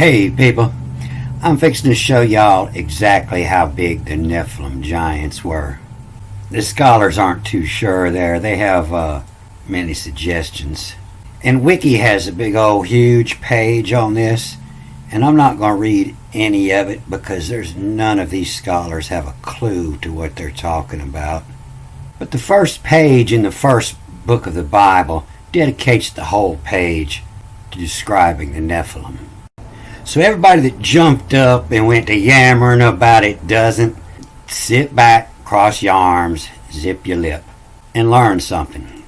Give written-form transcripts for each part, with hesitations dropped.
Hey people, I'm fixing to show y'all exactly how big the Nephilim giants were. The scholars aren't too sure there. They have many suggestions. And Wiki has a big old huge page on this, and I'm not going to read any of it because there's none of these scholars have a clue to what they're talking about. But the first page in the first book of the Bible dedicates the whole page to describing the Nephilim. So everybody that jumped up and went to yammering about it doesn't, sit back, cross your arms, zip your lip, and learn something.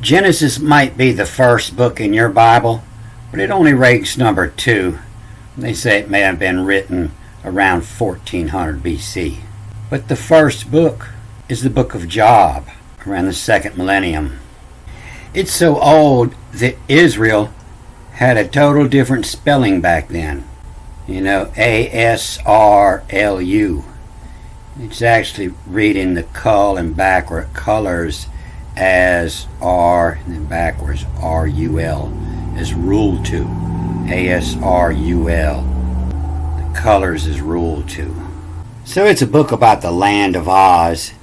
Genesis might be the first book in your Bible, but it only ranks number 2. They say it may have been written around 1400 BC. But the first book is the book of Job, around the 2nd millennium. It's so old that Israel had a total different spelling back then. You know, ASRLU. It's actually reading the cull and backward colors as R and then backwards RUL as rule to. ASRUL. The colors is rule to. So it's a book about the land of Oz,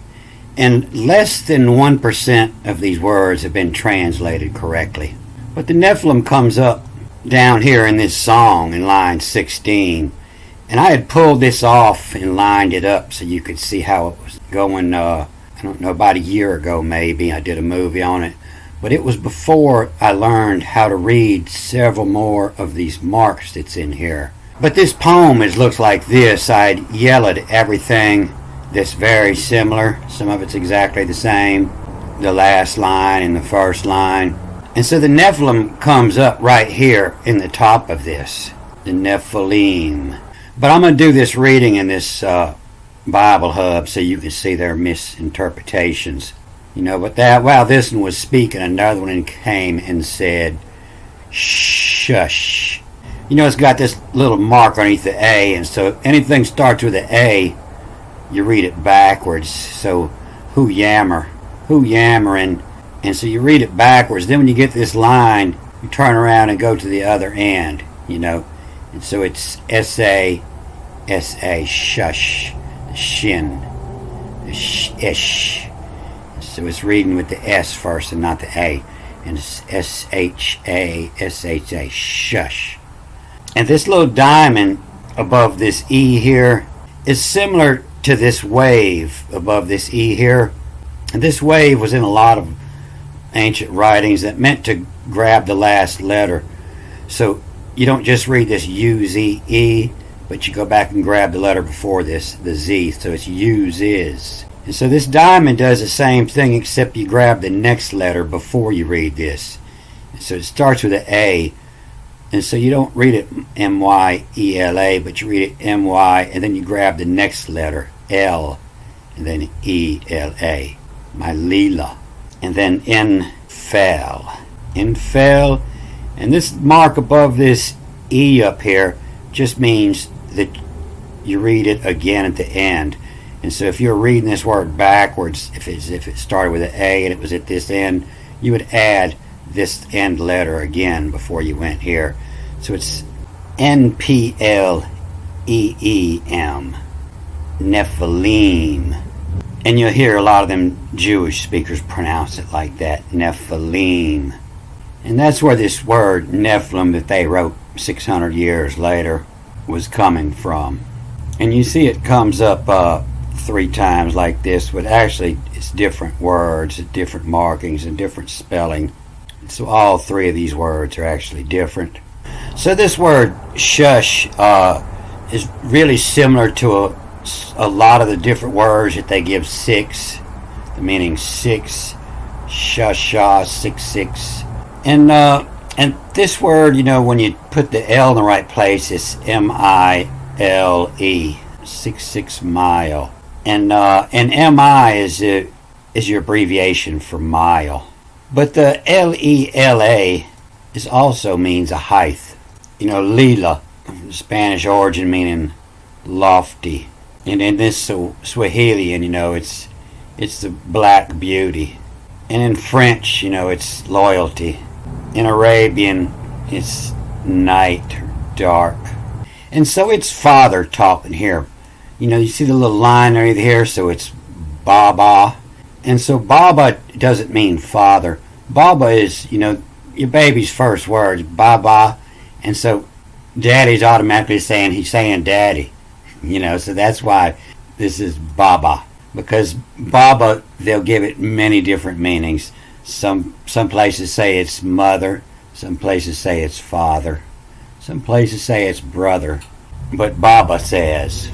and less than 1% of these words have been translated correctly. But the Nephilim comes up down here in this song in line 16, and I had pulled this off and lined it up so you could see how it was going. I don't know, about a year ago maybe I did a movie on it, but it was before I learned how to read several more of these marks that's in here. But this poem looks like this. I'd yelled at everything that's very similar. Some of it's exactly the same, the last line and the first line. And so the Nephilim comes up right here in the top of this, the Nephilim. But I'm going to do this reading in this Bible Hub so you can see their misinterpretations. You know, but that while this one was speaking, another one came and said, shush. You know, it's got this little mark underneath the A, and so if anything starts with an A, you read it backwards. So, who yammering? And so you read it backwards. Then when you get this line, you turn around and go to the other end, you know. And so it's S-A, S-A, shush, shin, ish. So it's reading with the S first and not the A. And it's S-H-A, S-H-A, shush. And this little diamond above this E here is similar to this wave above this E here. And this wave was in a lot of ancient writings that meant to grab the last letter. So you don't just read this U-Z-E, but you go back and grab the letter before this, the Z. So it's U-Z-is. And so this diamond does the same thing, except you grab the next letter before you read this. And so it starts with an A. And so you don't read it M-Y-E-L-A, but you read it M-Y, and then you grab the next letter, L, and then E-L-A. My Leela. And then infel, and this mark above this E up here just means that you read it again at the end. And so if you're reading this word backwards, if it started with an A and it was at this end, you would add this end letter again before you went here. So it's N-P-L-E-E-M, Nephilim. And you'll hear a lot of them Jewish speakers pronounce it like that, Nephilim. And that's where this word Nephilim that they wrote 600 years later was coming from. And you see it comes up 3 times like this, but actually it's different words, different markings, and different spelling. So all 3 of these words are actually different. So this word shush is really similar to a lot of the different words that they give 6, the meaning 6, shasha, 6. And this word, you know, when you put the L in the right place, it's M-I-L-E, 6 mile. And M-I is your abbreviation for mile. But the L-E-L-A is also means a height. You know, Lila, Spanish origin meaning lofty. And in this Swahilian, you know, it's the black beauty. And in French, you know, it's loyalty. In Arabian, it's night or dark. And so it's father talking here. You see the little line right here, so it's Baba. And so Baba doesn't mean father. Baba is, your baby's first words, Baba. And so daddy's automatically he's saying daddy. So that's why this is Baba. Because Baba, they'll give it many different meanings. Some places say it's mother. Some places say it's father. Some places say it's brother. But Baba says,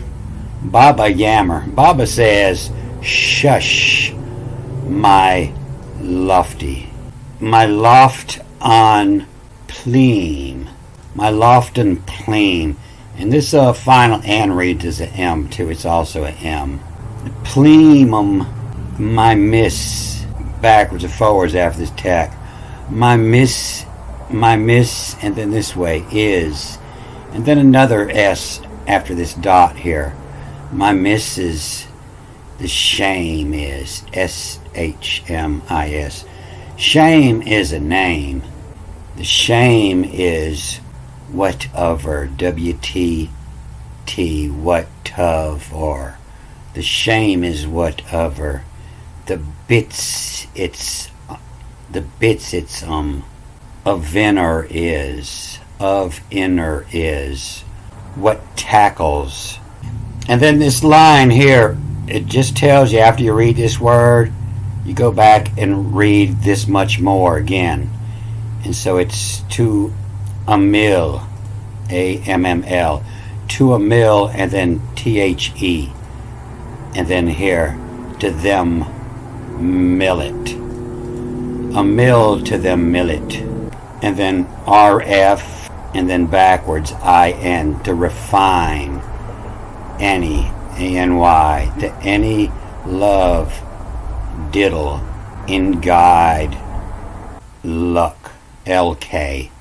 Baba Yammer. Baba says, shush, my lofty. My loft on pleam. My loft on pleam. And this final N reads as an M too. It's also an M. Pleamum, my miss. Backwards and forwards after this tack. My miss, and then this way is. And then another S after this dot here. My missus, the shame is. S-H-M-I-S. Shame is a name. The shame is whatever. W-T-T, what of, or. The shame is whatever. The bits it's of inner is. Of inner is. What tackles. And then this line here, it just tells you after you read this word, you go back and read this much more again. And so it's to a mill, A-M-M-L, to a mill, and then T-H-E. And then here, to them millet. A mill to them millet. And then R-F, and then backwards I-N, to refine. Any, A-N-Y, to any love, diddle, in guide, luck, L-K.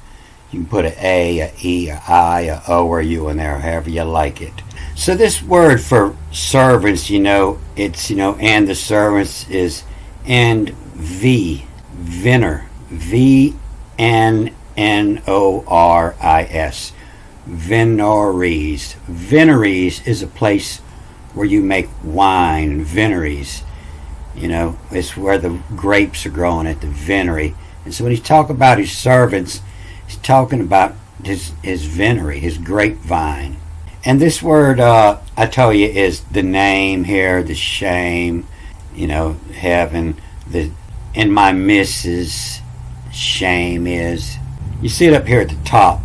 You can put an A, a E, a I, a O, or U in there, however you like it. So this word for servants, it's, and the servants is, and V, vinner, V-N-N-O-R-I-S, Vinories. Vinories is a place where you make wine, vineries. It's where the grapes are growing at the vinery. And so when he's talking about his servants, he's talking about his vinery, his grapevine. And this word, I tell you, is the name here, the shame, heaven, and my missus, shame is. You see it up here at the top.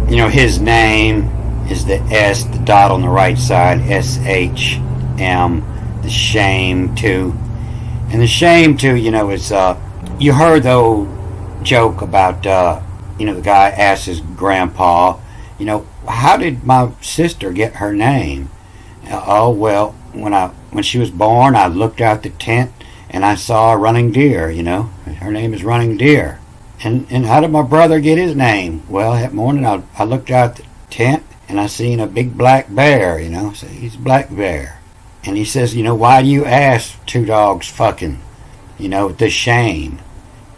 His name is the S, the dot on the right side, S-H-M, the shame too. And the shame too, is, you heard the old joke about, the guy asked his grandpa, how did my sister get her name? Oh, well, when she was born, I looked out the tent and I saw a running deer, her name is Running Deer. And how did my brother get his name? Well, that morning I looked out the tent and I seen a big black bear, so he's Black Bear. And he says, why do you ask two dogs fucking? The shame.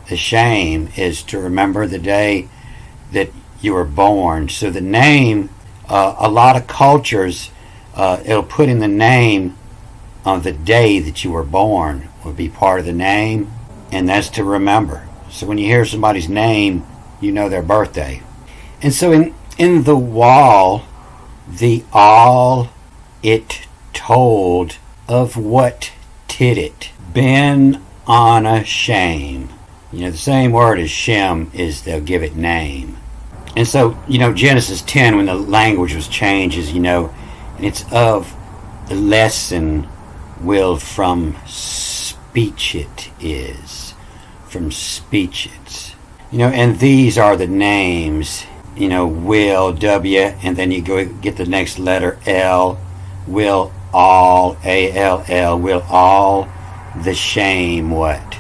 The shame is to remember the day that you were born. So the name, a lot of cultures, it'll put in the name of the day that you were born will be part of the name, and that's to remember. So when you hear somebody's name, you know their birthday. And so in the wall, the all it told of what tid it been on a shame. The same word as Shem is they'll give it name. And so, Genesis 10, when the language was changed, is, and it's of the lesson will from speech it is. From speech it's. And these are the names, will, W, and then you go get the next letter L, will all, A-L-L, will all the shame what?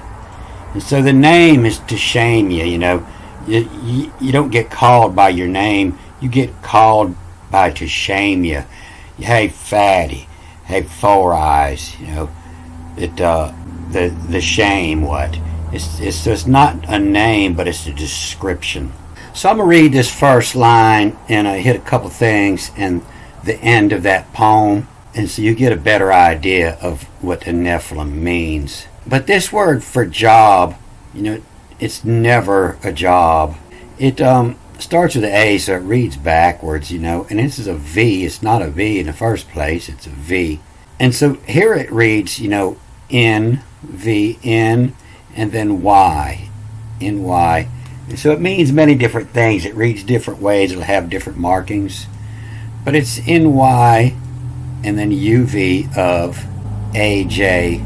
And so the name is to shame you, You don't get called by your name. You get called by to shame you. Hey, fatty. Hey, four eyes. The shame. What? It's not a name, but it's a description. So I'm going to read this first line and I hit a couple things and the end of that poem, and so you get a better idea of what the Nephilim means. But this word for job, it's never a job. It starts with an A, so it reads backwards, and this is a V. It's not a V in the first place, it's a V. And so here it reads, N, V, N, and then Y, N, Y. And so it means many different things. It reads different ways. It'll have different markings. But it's NY and then UV of AJ,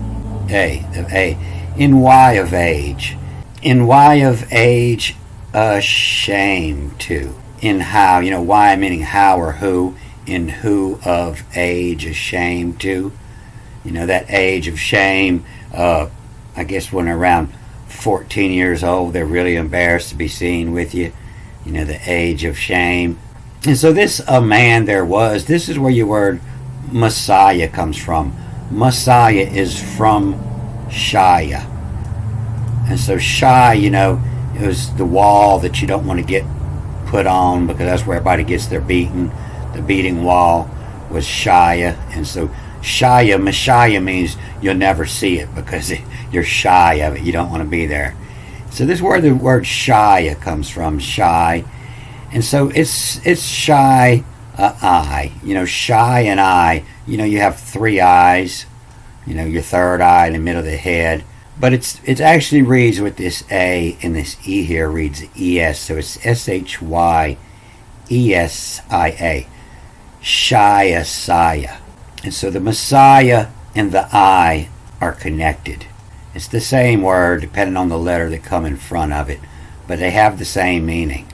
of A. NY of age. NY of age, ashamed to. In how, why meaning how or who. In who of age, ashamed to. That age of shame, I guess when they're around 14 years old, they're really embarrassed to be seen with you. The age of shame. And so this this is where your word Messiah comes from. Messiah is from Shia. And so Shai, it was the wall that you don't want to get put on because that's where everybody gets their beating. The beating wall was Shia. And so Shia, Messiah means you'll never see it because you're shy of it. You don't want to be there. So this is where the word Shia comes from, shy. And so it's shy, eye. Shy and eye. You have three eyes. Your third eye in the middle of the head. But it actually reads with this A and this E here reads ES. So it's SHYESIA. Shia. And so the Messiah and the I are connected. It's the same word depending on the letter that come in front of it. But they have the same meaning.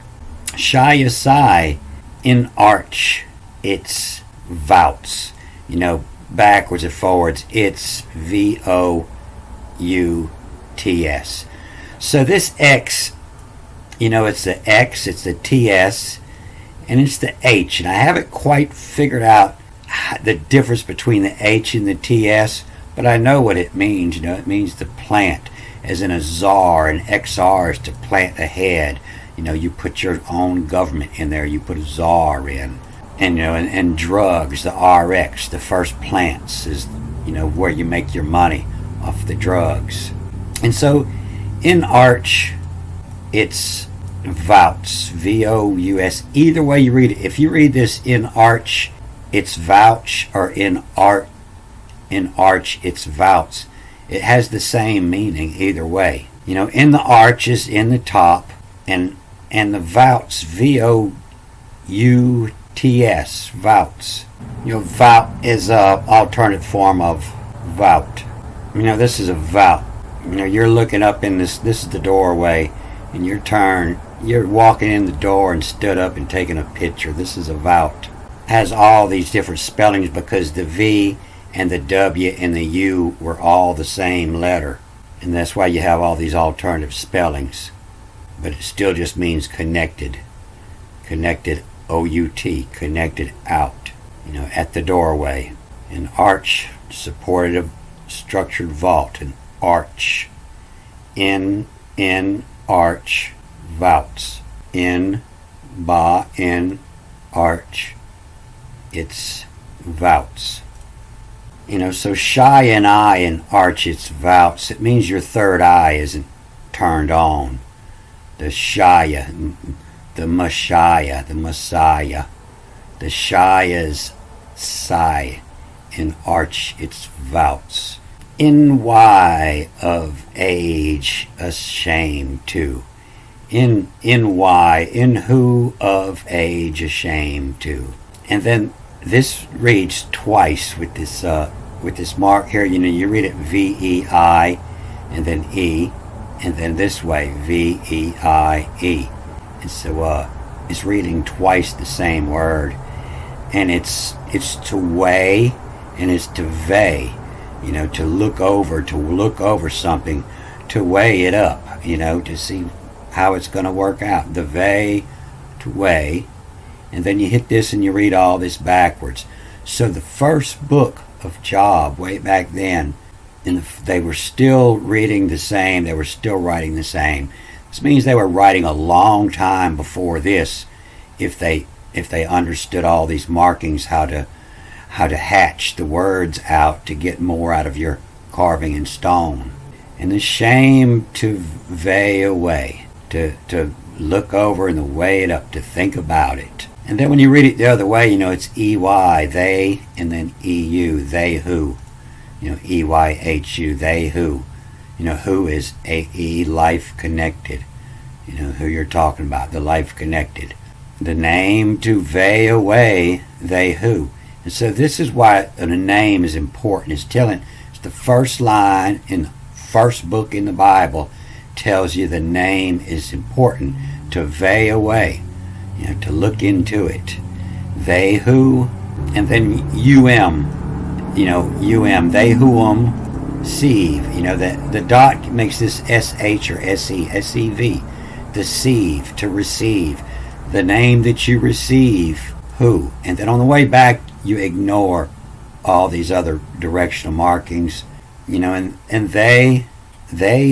Shia in arch, it's vouts. Backwards and forwards, it's VOUTS. So this X, it's the X, it's the TS, and it's the H. And I haven't quite figured out the difference between the H and the TS, but I know what it means. It means to plant, as in a czar, and XR is to plant ahead. You put your own government in there. You put a czar in, and drugs, the RX, the first plants is, where you make your money off the drugs. And so, in arch, it's vouts, VOUS. Either way you read it. If you read this in arch, it's vouch, or in arch, it's vouts. It has the same meaning either way. In the arch is in the top, and the vouts, VOUTS, vouts. Vout is a alternate form of vout. This is a vout. You're looking up in this is the doorway, and you're walking in the door and stood up and taking a picture. This is a vout. Has all these different spellings because the V and the W and the U were all the same letter. And that's why you have all these alternative spellings. But it still just means connected. Connected, O-U-T, connected out. At the doorway. An arch, supported a structured vault. An arch. In, arch, vouts. In, arch. It's vouts. So shy and eye and arch, it's vouts. It means your third eye isn't turned on. The Shia, the Messiah, the Shia's sigh. In arch, it's vouts. In Y of age, ashamed to. In Y, in who of age, ashamed to. And then this reads twice with this mark here. You read it VEI and then E, and then this way VEIE. And so it's reading twice the same word, and it's to weigh and it's to weigh. To look over something, to weigh it up. To see how it's going to work out. The weigh, to weigh. And then you hit this and you read all this backwards. So the first book of Job, way back then, they were still reading the same. They were still writing the same. This means they were writing a long time before this, if they understood all these markings, how to hatch the words out to get more out of your carving in stone. And the shame to weigh away, to look over and to weigh it up, to think about it. And then when you read it the other way, it's EY, they, and then EU, they who. EYHU, they who. Who is AE, life connected. Who you're talking about, the life connected. The name to weigh away, they who. And so this is why the name is important. It's the first line in the first book in the Bible tells you the name is important, to weigh away, to look into it. They who, and then they whom sieve. The dot makes this SH or SE, SEV, deceive, to receive. The name that you receive, who. And then on the way back, you ignore all these other directional markings, and they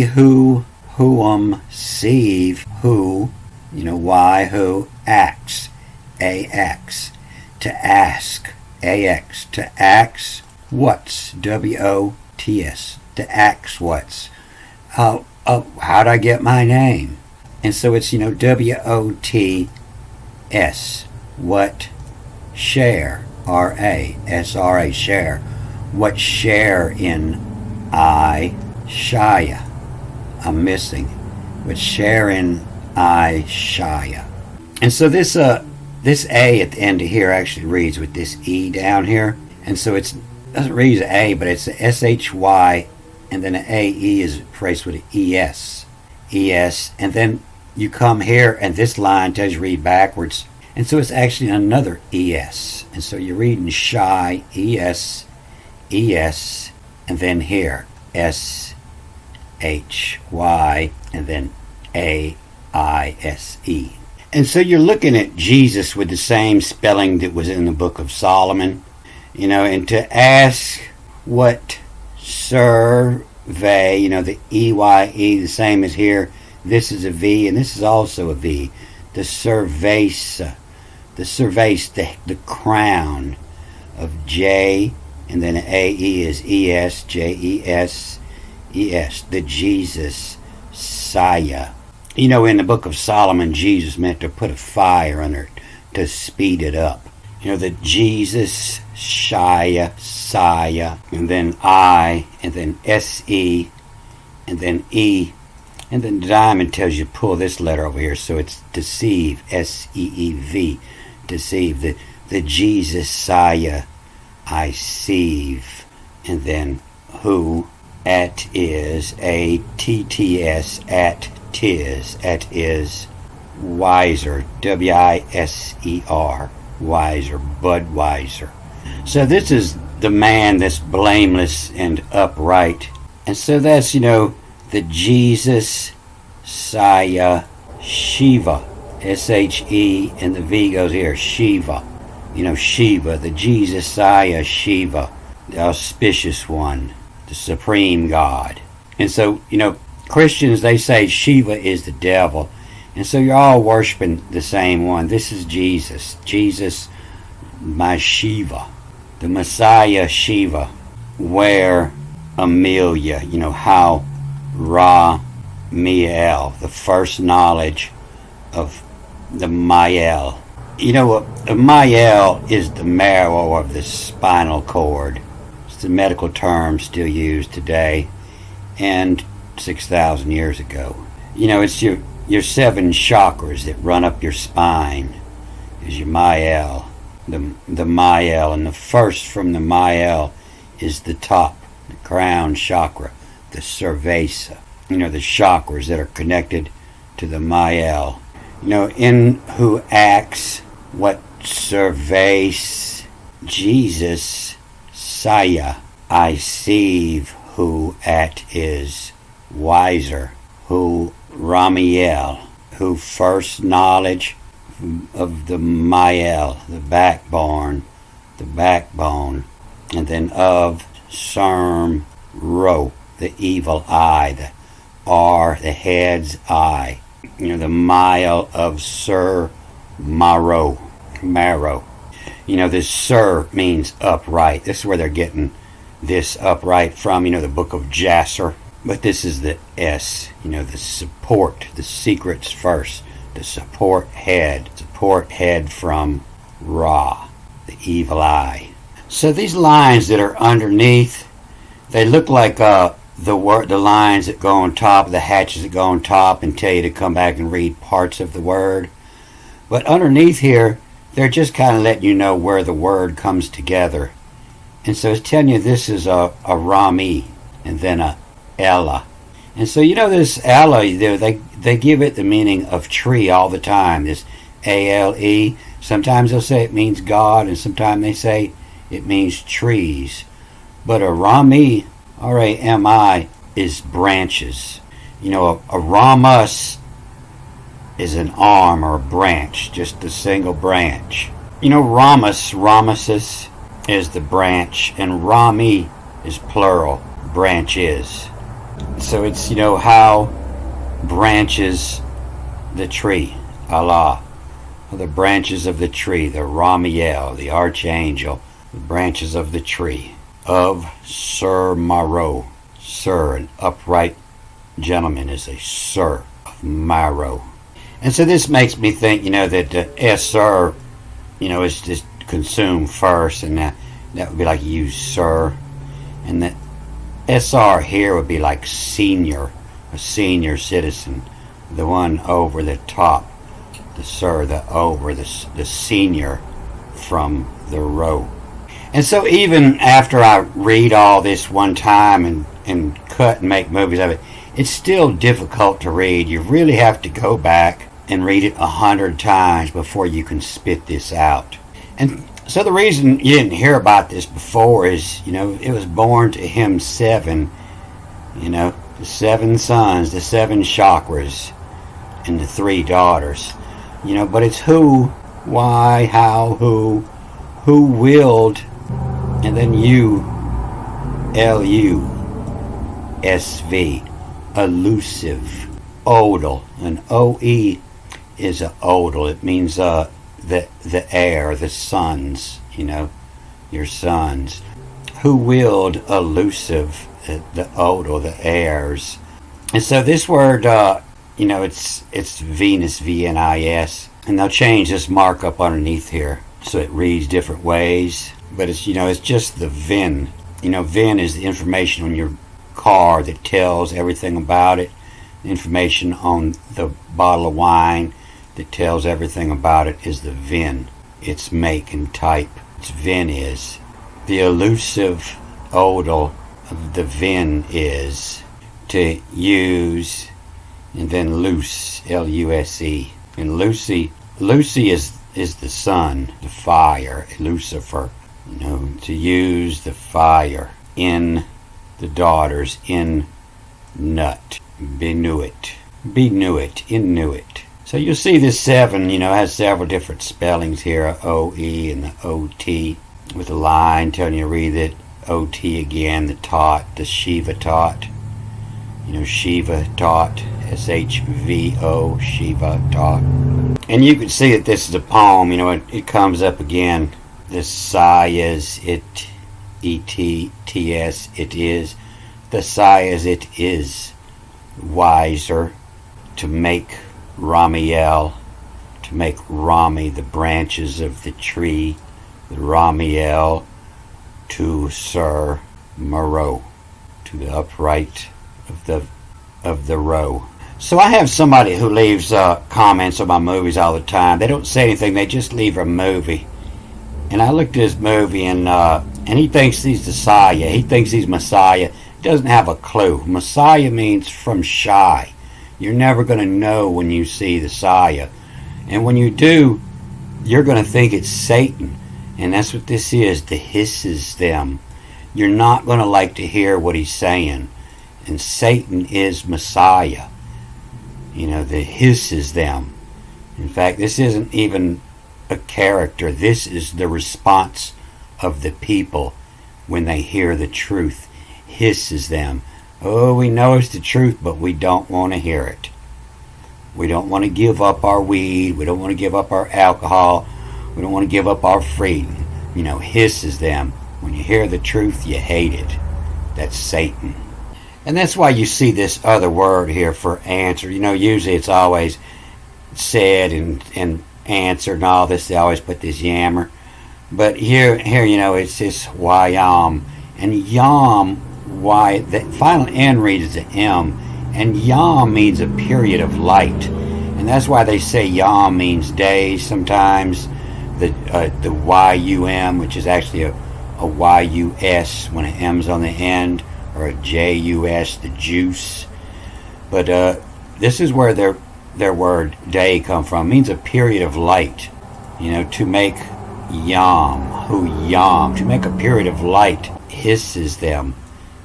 whom sieve, who, why, who, acts, AX, to ask, AX, to ask what's, WOTS, to ask what's, how'd I get my name? And so it's, WOTS, what, share, RA, share, what share in I, Shia, I'm missing, what share in I, Shia. And so this A at the end of here actually reads with this E down here, and so it doesn't read as A, but it's a SHY, and then an AE is replaced with an ES, and then you come here, and this line tells you to read backwards, and so it's actually another ES, and so you're reading shy, ES, and then here, SHY, and then AISE. And so you're looking at Jesus with the same spelling that was in the Book of Solomon, and to ask what survey, the EYE, the same as here. This is a V, and this is also a V. The surveys, the crown of J, and then AE is ES, JES, ES, the Jesus, Saya. In the Book of Solomon, Jesus meant to put a fire under it to speed it up. The Jesus, Shia, Saya, and then I, and then SE, and then E, and then the diamond tells you to pull this letter over here, so it's deceive, SEEV, deceive, the Jesus, Saya, I sieve, and then who, at is, ATTS, at tis, at is, wiser, WISER, wiser, Budweiser. So this is the man that's blameless and upright. And so that's, the Jesus, Saya, Shiva, SHE, and the V goes here, Shiva. Shiva, the Jesus, Saya, Shiva, the auspicious one, the supreme God. And so, Christians, they say Shiva is the devil. And so you're all worshiping the same one. This is Jesus. Jesus, my Shiva. The Messiah, Shiva. Where Amelia, how Ra-Miel, the first knowledge of the Mael. Mael is the marrow of the spinal cord. It's the medical term still used today. And 6,000 years ago. It's your 7 chakras that run up your spine. Is your Mael, the Mael, and the first from the Mael is the top, the crown chakra, the Cerveza. The chakras that are connected to the Mael. In who acts, what surveys, Jesus, Saya, I sieve, who at is, wiser, who Ramiel, who first knowledge of the Mael, the backbone, and then of Serm Ro, the evil eye, the R, the head's eye, The mile of Sir Marrow. Marrow. This Sir means upright. This is where they're getting this upright from, the book of Jasher. But this is the S, the support, the secrets first. The support head from Ra, the evil eye. So these lines that are underneath, they look like the lines that go on top, the hatches that go on top, and tell you to come back and read parts of the word. But underneath here, they're just kind of letting you know where the word comes together. And so it's telling you this is a Rami, and then a Ella. And so this Ella, they give it the meaning of tree all the time. This A-L-E. Sometimes they'll say it means God, and sometimes they say it means trees. But a Rami, R-A-M-I, is branches. A ramus is an arm or a branch, just a single branch. Ramuses is the branch, and Rami is plural, branch is. So it's, how branches the tree, Allah. The branches of the tree, the Ramiel, the archangel, the branches of the tree of Sir Marrow. Sir, an upright gentleman, is a Sir of Marrow. And so this makes me think, that the SR, is just consumed first, and that would be like you, Sir. And the SR here would be like senior, a senior citizen, the one over the top, the Sir, the senior from the row. And so even after I read all this one time and cut and make movies of it, it's still difficult to read. You really have to go back and read it 100 times before you can spit this out. And so the reason you didn't hear about this before is, it was born to him 7, the 7 sons, the 7 chakras, and the 3 daughters. But it's who, why, how, who willed, and then you, L-U-S-V, elusive, odal, and O-E is a odal. It means the heir, the sons, your sons. Who willed, elusive, the odal, the heirs. And so this word, it's Venus, V-N-I-S, and they'll change this markup underneath here so it reads different ways. But it's, it's just the VIN. VIN is the information on your car that tells everything about it. The information on the bottle of wine that tells everything about it is the VIN. Its make and type. Its VIN is. The elusive odal of the VIN is to use, and then loose, L-U-S-E. And Lucy is the sun, the fire, Lucifer. To use the fire in the daughters, in nut, Benuit, Inuit. So you'll see this 7, has several different spellings here, O-E and the O-T, with a line telling you to read it, O-T again, the Tot, the Shiva Tot, Shiva Tot, S-H-V-O, Shiva Tot. And you can see that this is a poem, it comes up again. The Sayas, it, E-T-T-S, it is. The Sayas, it is wiser to make Ramiel, to make Rami, the branches of the tree, the Ramiel, to Sir Marrow, to the upright of the row. So I have somebody who leaves comments on my movies all the time. They don't say anything, they just leave a movie. And I looked at his movie, and he thinks he's the Messiah. He thinks he's Messiah. He doesn't have a clue. Messiah means from shy. You're never going to know when you see the Messiah. And when you do, you're going to think it's Satan. And that's what this is, the hisses them. You're not going to like to hear what he's saying. And Satan is Messiah. The hisses them. In fact, this isn't even a character. This is the response of the people when they hear the truth. Hisses them. Oh, we know it's the truth, but we don't want to hear it. We don't want to give up our weed. We don't want to give up our alcohol. We don't want to give up our freedom. Hisses them. When you hear the truth, you hate it. That's Satan. And that's why you see this other word here for answer. Usually it's always said and answered and all this. They always put this yammer. But here, it's this yam. And yam, the final N reads as an M. And yam means a period of light. And that's why they say yam means day sometimes. The YUM, which is actually a YUS when an M's on the end, or a JUS, the juice. But this is where their word day come from. It means a period of light. To make yam, to make a period of light hisses them.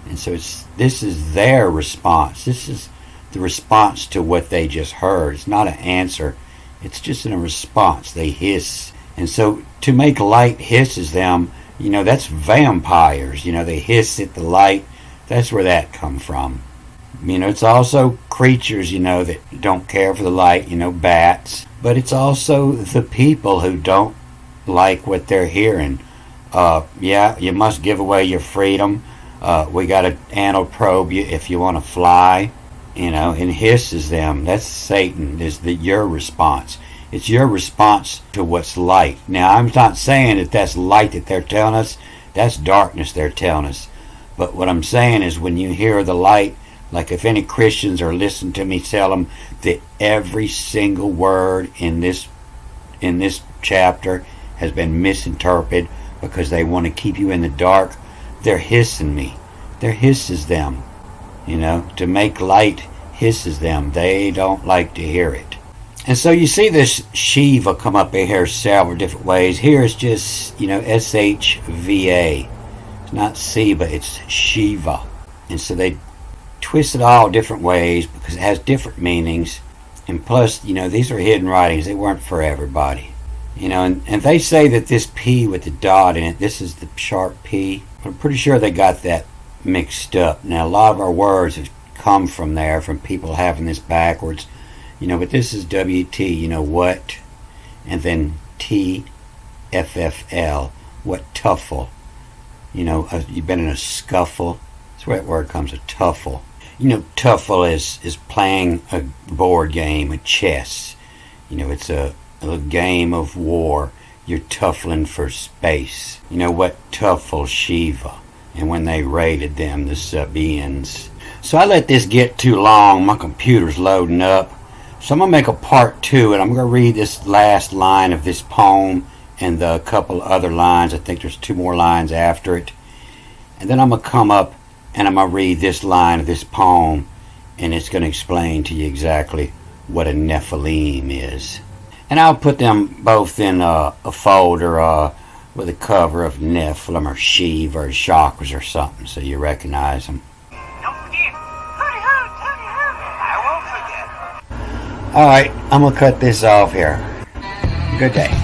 And so this is their response. This is the response to what they just heard. It's not an answer. It's just a response. They hiss. And so to make light hisses them, that's vampires. They hiss at the light. That's where that come from. It's also creatures, that don't care for the light, bats. But it's also the people who don't like what they're hearing. You must give away your freedom. We got to anal probe you if you want to fly, and hisses them. That's Satan, is your response. It's your response to what's light. Now, I'm not saying that that's light that they're telling us. That's darkness they're telling us. But what I'm saying is when you hear the light, like if any Christians are listening to me tell them that every single word in this chapter has been misinterpreted because they want to keep you in the dark, they're hissing me. They're hisses them. To make light hisses them. They don't like to hear it. And so you see this Shiva come up in here several different ways. Here it's just, SHVA. It's not Siva, it's Shiva. And so they twist it all different ways because it has different meanings. And plus, these are hidden writings. They weren't for everybody. And they say that this P with the dot in it, this is the sharp P. I'm pretty sure they got that mixed up. Now, a lot of our words have come from there, from people having this backwards. But this is WT, what? And then TFFL, what tuffle. You've been in a scuffle. That's where that word comes, a tuffle. Tuffle is playing a board game, a chess. It's a game of war. You're tuffling for space. What tuffle Shiva? And when they raided them, the Sabaeans. So I let this get too long. My computer's loading up. So I'm going to make a part 2, and I'm going to read this last line of this poem and the couple other lines. I think there's 2 more lines after it. And then I'm going to come up and I'm going to read this line of this poem, and it's going to explain to you exactly what a Nephilim is. And I'll put them both in a folder with a cover of Nephilim or Shiva or chakras or something so you recognize them. Don't forget, I won't forget. Alright, I'm going to cut this off here. Good day.